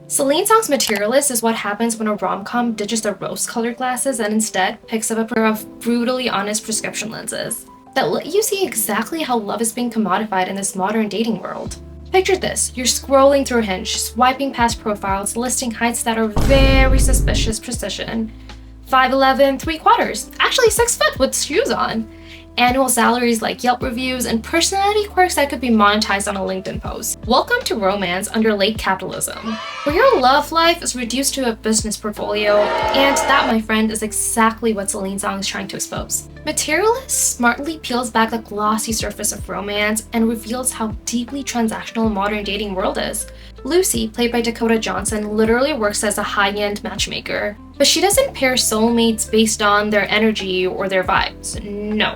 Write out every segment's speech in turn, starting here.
Celine Song's Materialist is what happens when a rom-com ditches the rose-colored glasses and instead picks up a pair of brutally honest prescription lenses that let you see exactly how love is being commodified in this modern dating world. Picture this, you're scrolling through Hinge, swiping past profiles, listing heights that are very suspicious precision. 5'11", 3/4, actually 6 foot with shoes on. Annual salaries like Yelp reviews, and personality quirks that could be monetized on a LinkedIn post. Welcome to romance under late capitalism, where your love life is reduced to a business portfolio, and that, my friend, is exactly what Celine Song is trying to expose. Materialist smartly peels back the glossy surface of romance and reveals how deeply transactional modern dating world is. Lucy, played by Dakota Johnson, literally works as a high-end matchmaker. But she doesn't pair soulmates based on their energy or their vibes. No.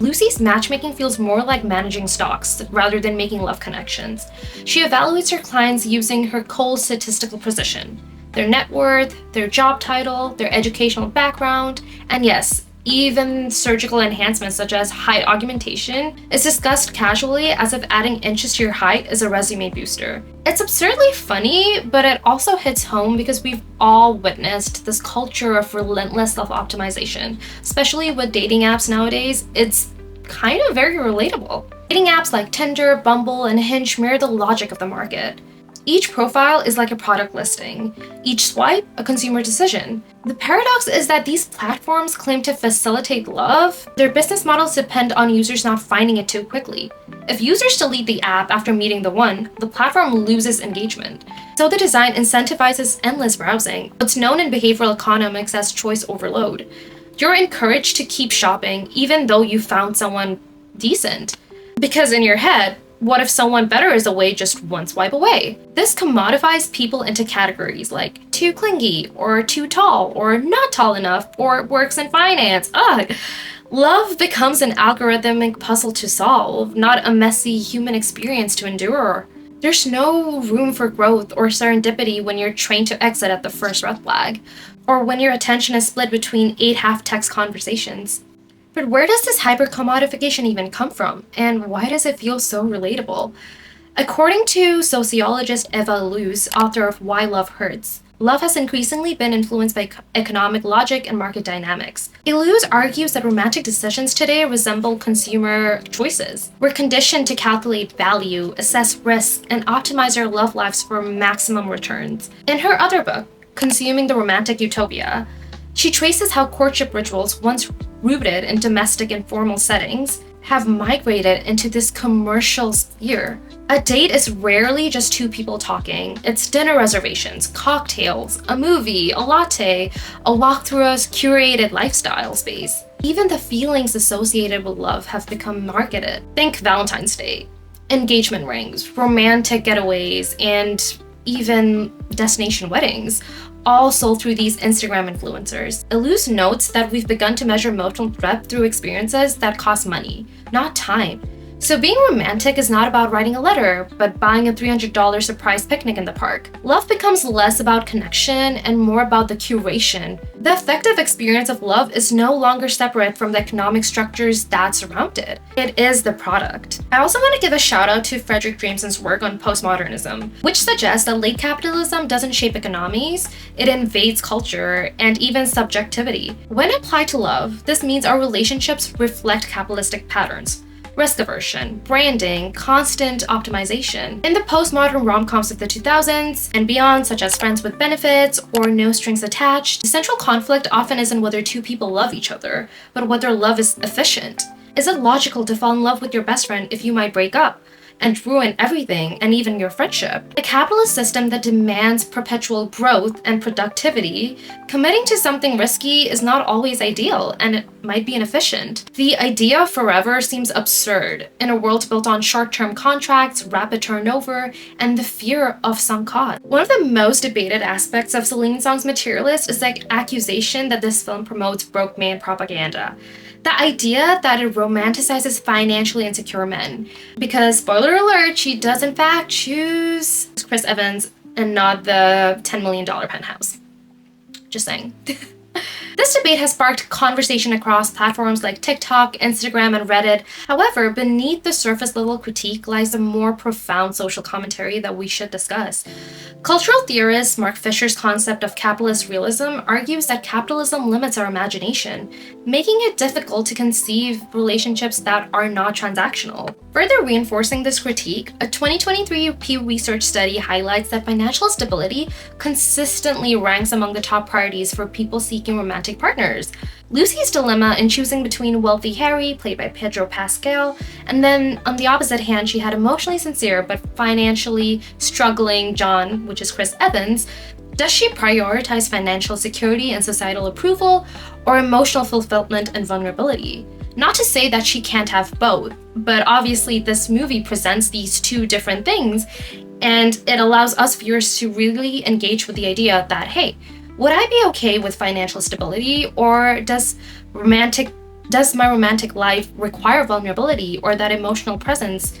Lucy's matchmaking feels more like managing stocks rather than making love connections. She evaluates her clients using her cold statistical precision. Their net worth, their job title, their educational background, and yes, even surgical enhancements such as height augmentation is discussed casually as if adding inches to your height is a resume booster. It's absurdly funny, but it also hits home because we've all witnessed this culture of relentless self-optimization, especially with dating apps nowadays. It's kind of very relatable. Dating apps like Tinder, Bumble, and Hinge mirror the logic of the market. Each profile is like a product listing, each swipe a consumer decision. The paradox is that these platforms claim to facilitate love. Their business models depend on users not finding it too quickly. If users delete the app after meeting the one, the platform loses engagement. So the design incentivizes endless browsing, what's known in behavioral economics as choice overload. You're encouraged to keep shopping even though you found someone decent. Because in your head, what if someone better is away just one swipe away? This commodifies people into categories like too clingy, or too tall, or not tall enough, or works in finance. Ugh! Love becomes an algorithmic puzzle to solve, not a messy human experience to endure. There's no room for growth or serendipity when you're trained to exit at the first red flag, or when your attention is split between 8 half-text conversations. But where does this hyper-commodification even come from, and why does it feel so relatable? According to sociologist Eva Luce, author of Why Love Hurts, love has increasingly been influenced by economic logic and market dynamics. Luce argues that romantic decisions today resemble consumer choices. We're conditioned to calculate value, assess risk, and optimize our love lives for maximum returns. In her other book, Consuming the Romantic Utopia, she traces how courtship rituals, once rooted in domestic and formal settings, have migrated into this commercial sphere. A date is rarely just two people talking. It's dinner reservations, cocktails, a movie, a latte, a walk through a curated lifestyle space. Even the feelings associated with love have become marketed. Think Valentine's Day, engagement rings, romantic getaways, and even destination weddings, all sold through these Instagram influencers. Luce notes that we've begun to measure emotional depth through experiences that cost money, not time. So being romantic is not about writing a letter, but buying a $300 surprise picnic in the park. Love becomes less about connection and more about the curation. The effective experience of love is no longer separate from the economic structures that surround it. It is the product. I also want to give a shout out to Frederick Jameson's work on postmodernism, which suggests that late capitalism doesn't shape economies, it invades culture and even subjectivity. When applied to love, this means our relationships reflect capitalistic patterns. Risk aversion, branding, constant optimization. In the postmodern rom-coms of the 2000s and beyond, such as Friends with Benefits or No Strings Attached, the central conflict often isn't whether two people love each other, but whether love is efficient. Is it logical to fall in love with your best friend if you might break up and ruin everything and even your friendship? A capitalist system that demands perpetual growth and productivity, committing to something risky is not always ideal, and it might be inefficient. The idea of forever seems absurd in a world built on short-term contracts, rapid turnover, and the fear of sunk cost. One of the most debated aspects of Celine Song's Materialist is the accusation that this film promotes broke man propaganda. The idea that it romanticizes financially insecure men. Because, spoiler alert, she does in fact choose Chris Evans and not the $10 million penthouse. Just saying. This This debate has sparked conversation across platforms like TikTok, Instagram, and Reddit. However, beneath the surface level critique lies a more profound social commentary that we should discuss. Cultural theorist Mark Fisher's concept of capitalist realism argues that capitalism limits our imagination, making it difficult to conceive relationships that are not transactional. Further reinforcing this critique, a 2023 Pew Research study highlights that financial stability consistently ranks among the top priorities for people seeking romantic partners. Lucy's dilemma in choosing between wealthy Harry, played by Pedro Pascal, and then on the opposite hand, she had emotionally sincere but financially struggling John, which is Chris Evans. Does she prioritize financial security and societal approval, or emotional fulfillment and vulnerability? Not to say that she can't have both, but obviously this movie presents these two different things, and it allows us viewers to really engage with the idea that, hey, would I be okay with financial stability, or does my romantic life require vulnerability or that emotional presence?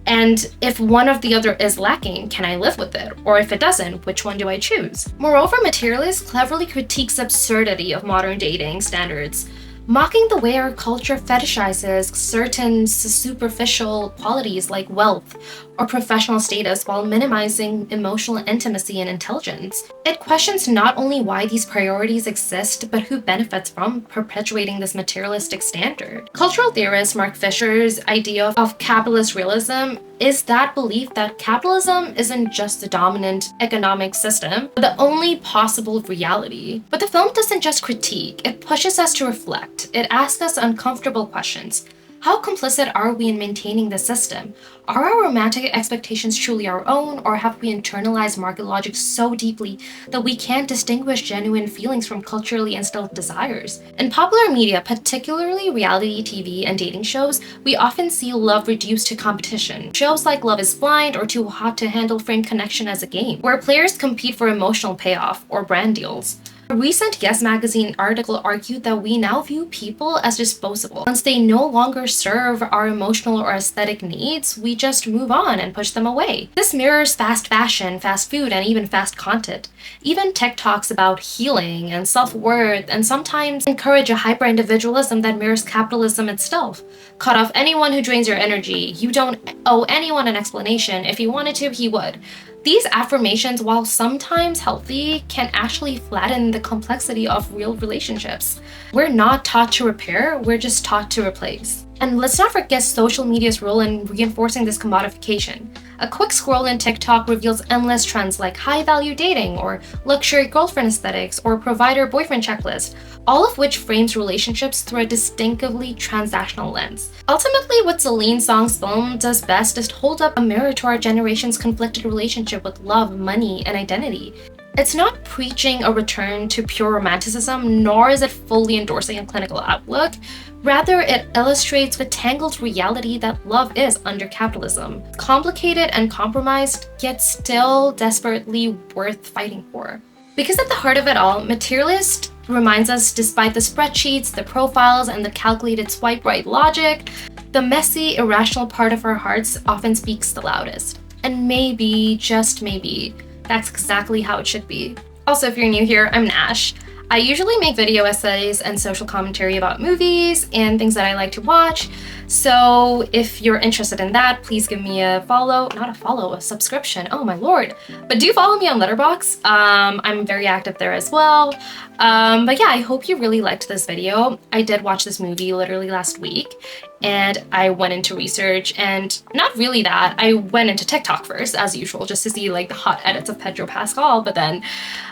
And if one of the other is lacking, can I live with it? Or if it doesn't, which one do I choose? Moreover, Materialist cleverly critiques the absurdity of modern dating standards, mocking the way our culture fetishizes certain superficial qualities like wealth or professional status while minimizing emotional intimacy and intelligence. It questions not only why these priorities exist, but who benefits from perpetuating this materialistic standard. Cultural theorist Mark Fisher's idea of capitalist realism is that belief that capitalism isn't just the dominant economic system, but the only possible reality. But the film doesn't just critique, it pushes us to reflect. It asks us uncomfortable questions. How complicit are we in maintaining the system? Are our romantic expectations truly our own, or have we internalized market logic so deeply that we can't distinguish genuine feelings from culturally instilled desires? In popular media, particularly reality TV and dating shows, we often see love reduced to competition. Shows like Love is Blind or Too Hot to Handle frame connection as a game, where players compete for emotional payoff or brand deals. A recent Yes magazine article argued that we now view people as disposable. Once they no longer serve our emotional or aesthetic needs, we just move on and push them away. This mirrors fast fashion, fast food, and even fast content. Even tech talks about healing and self-worth, and sometimes encourage a hyper-individualism that mirrors capitalism itself. Cut off anyone who drains your energy. You don't owe anyone an explanation. If he wanted to, he would. These affirmations, while sometimes healthy, can actually flatten the complexity of real relationships. We're not taught to repair, we're just taught to replace. And let's not forget social media's role in reinforcing this commodification. A quick scroll in TikTok reveals endless trends like high-value dating, or luxury girlfriend aesthetics, or provider-boyfriend checklist, all of which frames relationships through a distinctively transactional lens. Ultimately, what Celine Song's film does best is hold up a mirror to our generation's conflicted relationship with love, money, and identity. It's not preaching a return to pure romanticism, nor is it fully endorsing a clinical outlook. Rather, it illustrates the tangled reality that love is under capitalism. Complicated and compromised, yet still desperately worth fighting for. Because at the heart of it all, Materialist reminds us, despite the spreadsheets, the profiles, and the calculated swipe right logic, the messy, irrational part of our hearts often speaks the loudest. And maybe, just maybe, that's exactly how it should be. Also, if you're new here, I'm Nash. I usually make video essays and social commentary about movies and things that I like to watch. So if you're interested in that, please give me a follow, not a follow, a subscription. Oh my lord. But do follow me on Letterboxd. I'm very active there as well. But yeah, I hope you really liked this video. I did watch this movie literally last week, and I went into research, and not really that. I went into TikTok first, as usual, just to see like the hot edits of Pedro Pascal, but then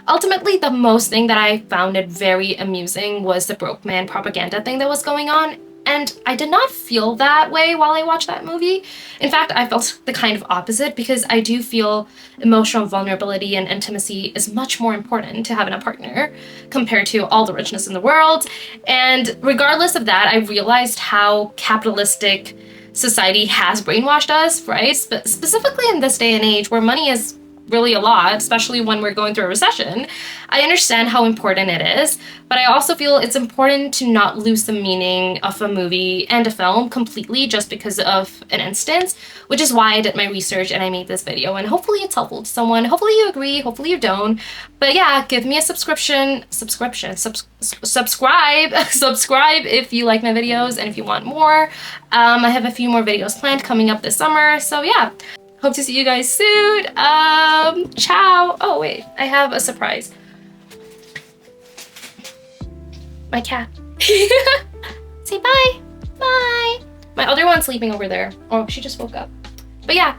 ultimately the most thing that I found it very amusing was the broke man propaganda thing that was going on. And I did not feel that way while I watched that movie. In fact, I felt the kind of opposite, because I do feel emotional vulnerability and intimacy is much more important to have in a partner compared to all the richness in the world. And regardless of that, I realized how capitalistic society has brainwashed us, right? Specifically in this day and age where money is really a lot, especially when we're going through a recession. I understand how important it is, but I also feel it's important to not lose the meaning of a movie and a film completely just because of an instance, which is why I did my research and I made this video, and hopefully it's helpful to someone. Hopefully you agree, hopefully you don't. But yeah, give me a subscribe if you like my videos and if you want more. I have a few more videos planned coming up this summer, so yeah. Hope to see you guys soon. Ciao. Oh wait, I have a surprise. My cat. Say bye. Bye. My other one's sleeping over there. Oh, she just woke up. But yeah.